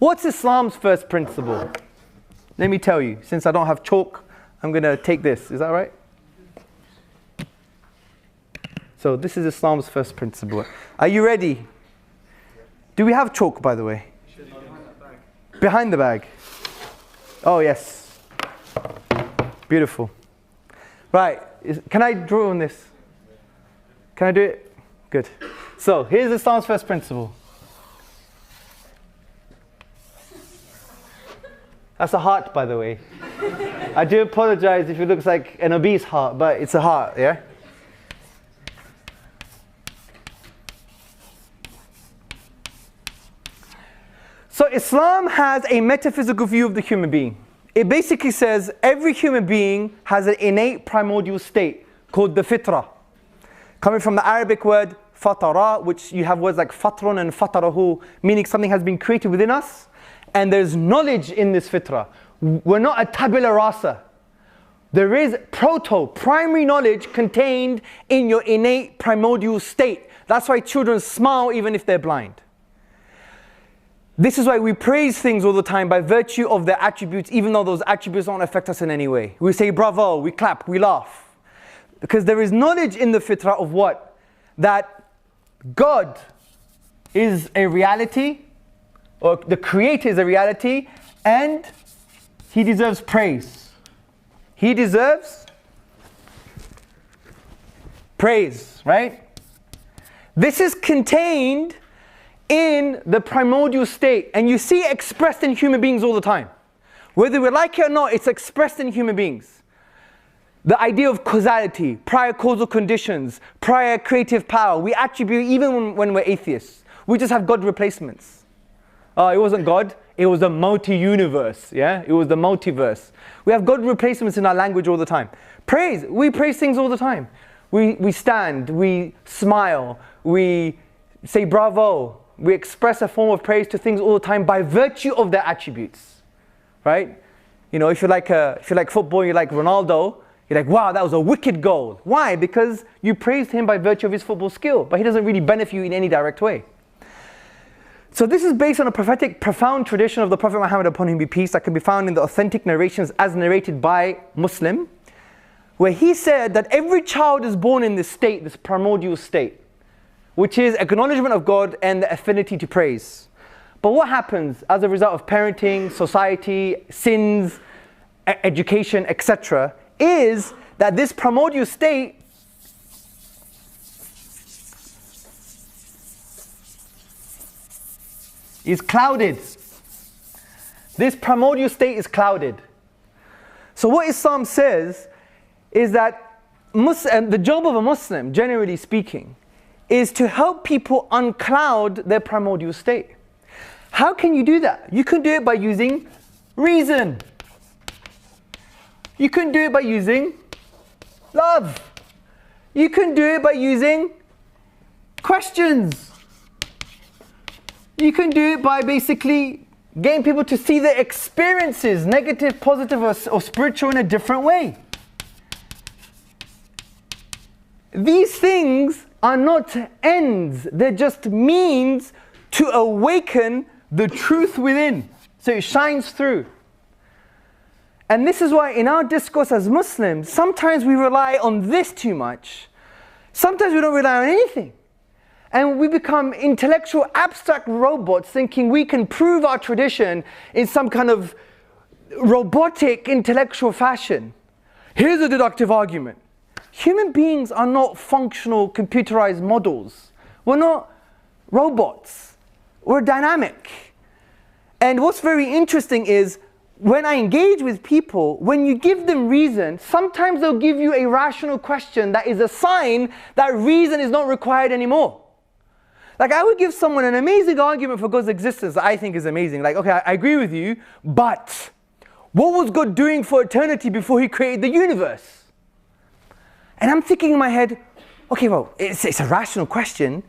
What's Islam's first principle? Let me tell you. Since I don't have chalk, I'm going to take this. Is that right? So this is Islam's first principle. Are you ready? Do we have chalk, by the way? Behind the bag. Oh, yes. Beautiful. Right. Can I draw on this? Can I do it? Good. So here's Islam's first principle. That's a heart, by the way. I do apologize if it looks like an obese heart, but it's a heart, yeah? So Islam has a metaphysical view of the human being. It basically says every human being has an innate primordial state called the fitrah. Coming from the Arabic word fatara, which you have words like fatrun and fatarahu, meaning something has been created within us. And there's knowledge in this fitrah. We're not a tabula rasa. There is primary knowledge contained in your innate primordial state. That's why children smile even if they're blind. This is why we praise things all the time by virtue of their attributes, even though those attributes don't affect us in any way. We say bravo, we clap, we laugh. Because there is knowledge in the fitrah of what? That God is a reality, or the Creator is a reality, and He deserves praise. He deserves praise, right? This is contained in the primordial state, and you see it expressed in human beings all the time. Whether we like it or not, it's expressed in human beings. The idea of causality, prior causal conditions, prior creative power, we attribute even when we're atheists. We just have God replacements. It wasn't God, it was the multi-universe, yeah? It was the multiverse. We have God replacements in our language all the time. Praise, we praise things all the time. We stand, we smile, we say bravo. We express a form of praise to things all the time by virtue of their attributes, right? You know, if you like football, you like Ronaldo, you're like, wow, that was a wicked goal. Why? Because you praised him by virtue of his football skill, but he doesn't really benefit you in any direct way. So this is based on a prophetic, profound tradition of the Prophet Muhammad, upon him be peace, that can be found in the authentic narrations as narrated by Muslim, where he said that every child is born in this state, this primordial state, which is acknowledgement of God and the affinity to praise. But what happens as a result of parenting, society, sins, education, etc., is that this primordial state is clouded. This primordial state is clouded. So what Islam says is that the job of a Muslim, generally speaking, is to help people uncloud their primordial state. How can you do that? You can do it by using reason. You can do it by using love. You can do it by using questions. You can do it by basically getting people to see their experiences, negative, positive, or spiritual, in a different way. These things are not ends, they're just means to awaken the truth within, so it shines through. And this is why in our discourse as Muslims, sometimes we rely on this too much. Sometimes we don't rely on anything. And we become intellectual, abstract robots thinking we can prove our tradition in some kind of robotic, intellectual fashion. Here's a deductive argument. Human beings are not functional, computerized models. We're not robots. We're dynamic. And what's very interesting is, when I engage with people, when you give them reason, sometimes they'll give you a rational question that is a sign that reason is not required anymore. Like, I would give someone an amazing argument for God's existence that I think is amazing. Like, okay, I agree with you, but what was God doing for eternity before He created the universe? And I'm thinking in my head, okay, well, it's a rational question,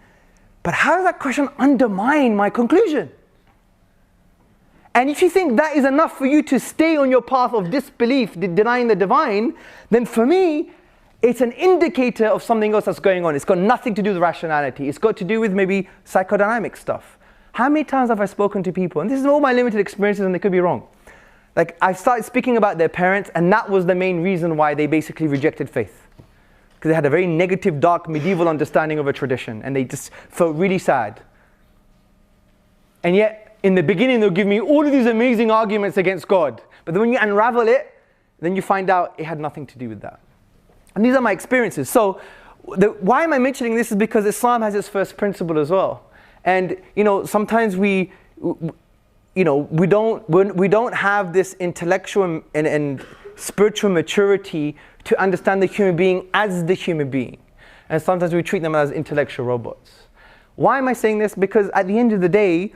but how does that question undermine my conclusion? And if you think that is enough for you to stay on your path of disbelief, denying the divine, then for me, it's an indicator of something else that's going on. It's got nothing to do with rationality. It's got to do with maybe psychodynamic stuff. How many times have I spoken to people, and this is all my limited experiences and they could be wrong. Like I started speaking about their parents and that was the main reason why they basically rejected faith. Because they had a very negative, dark, medieval understanding of a tradition and they just felt really sad. And yet, in the beginning they'll give me all of these amazing arguments against God. But then when you unravel it, then you find out it had nothing to do with that. And these are my experiences. So, why am I mentioning this is because Islam has its first principle as well. And, sometimes we don't have this intellectual and spiritual maturity to understand the human being as the human being. And sometimes we treat them as intellectual robots. Why am I saying this? Because at the end of the day,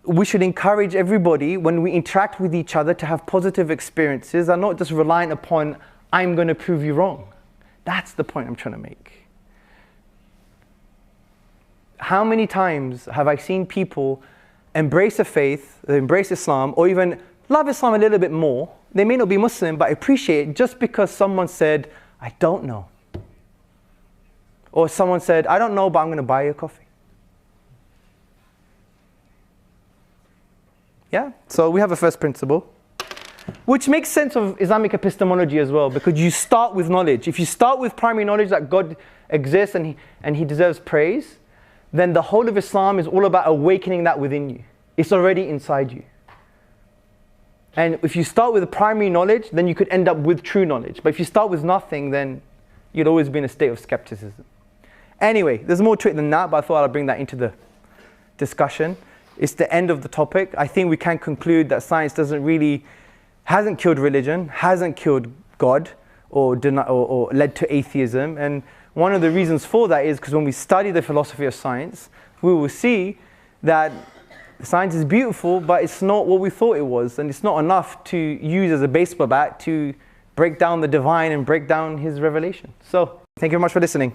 we should encourage everybody when we interact with each other to have positive experiences and not just reliant upon, I'm going to prove you wrong. That's the point I'm trying to make. How many times have I seen people embrace a faith, embrace Islam, or even love Islam a little bit more? They may not be Muslim, but appreciate it just because someone said, I don't know. Or someone said, I don't know, but I'm going to buy you a coffee. Yeah, so we have a first principle, which makes sense of Islamic epistemology as well, because you start with knowledge. If you start with primary knowledge that God exists and He deserves praise, then the whole of Islam is all about awakening that within you. It's already inside you. And if you start with primary knowledge, then you could end up with true knowledge. But if you start with nothing, then you'd always be in a state of skepticism. Anyway, there's more to it than that, but I thought I'd bring that into the discussion. It's the end of the topic. I think we can conclude that science hasn't killed religion, hasn't killed God, or led to atheism. And one of the reasons for that is because when we study the philosophy of science, we will see that science is beautiful, but it's not what we thought it was. And it's not enough to use as a baseball bat to break down the divine and break down His revelation. So, thank you very much for listening.